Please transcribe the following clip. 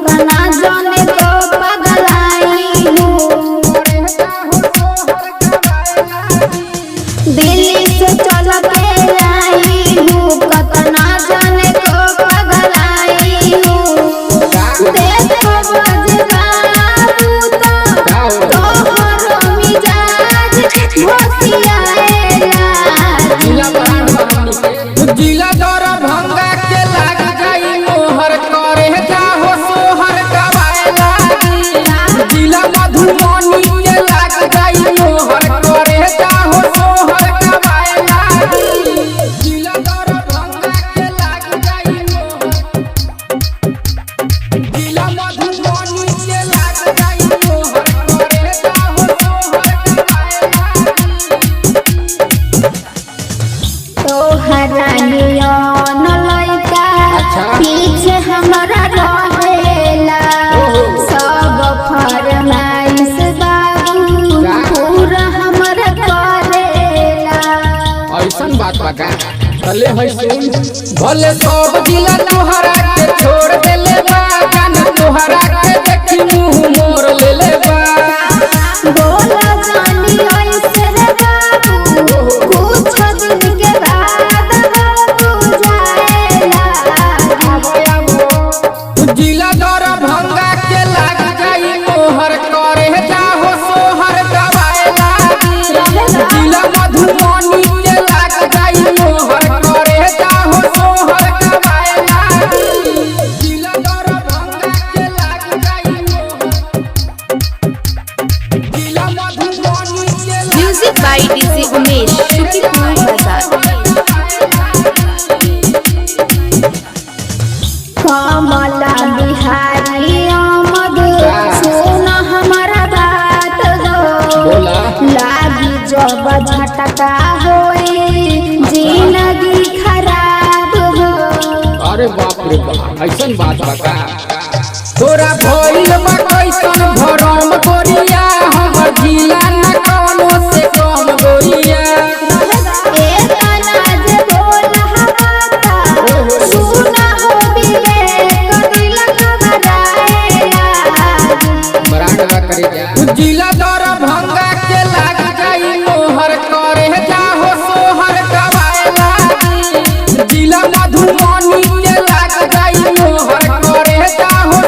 कतना जाने तो पगलाई हूँ। दिल्ली से चल के आई हूँ, कतना जाने तो पगलाई हूँ। देखो बजबाबू तोहरो मिजाज होशियाएला। जिला दरभंगा के लाग जाई मोहर करे जाहो सोहर गवाएला। जिला मधुबनी के लाग जाई मोहर करे जाहो सोहर गवाएला। जिला दरभंगा के लाग जाई मोहर, जिला मधुबनी के लाग जाई मोहर करे जाहो सोहर गवाएला। तोहरा नियन लइका पीछे हमरा रहेला। सब फरमाइश बाबू पूरा हमरा करेला। ऐसन बात बता भले है सुन, भले सब जिला तोहरा के छोड़ देले बा, गान तोहरा के देखी मुंह मोर लेले बा। बोला जानी ऐसे रे बाबू, कुछ दिन के बाद बाबू जाएला। जिला दरभंगा के लाग जाई मोहर करे जाहो सोहर गवाएला। जिला मधुबनी के लाग जाई मोहर करे जाहो सोहर गवाएला। जिला दरभंगा के लाग जाई मोहर, जिला मधुबनी के लाग म्यूजिक बाय डीजे उमेश, शुक्रिया बाजार। कमला बिहारी आमद सुन हमारा बात हो। बोला लागी जब झटका होई जिंदगी खराब हो। अरे बाप रे बाप ऐसन बात बता तोरा भइल बा कैसन भरम गोरिया। हमर जिला न कौनो से कम गोरिया। ए तना जे बोल हमारा सुना हो विवेक दिल घबराएला। बराड़ करे जा जिला दरभंगा के लाग जाई मोहर करे जाहो सोहर गवाएला। जिला मधुबनी के लाग जाई मोहर करे जाहो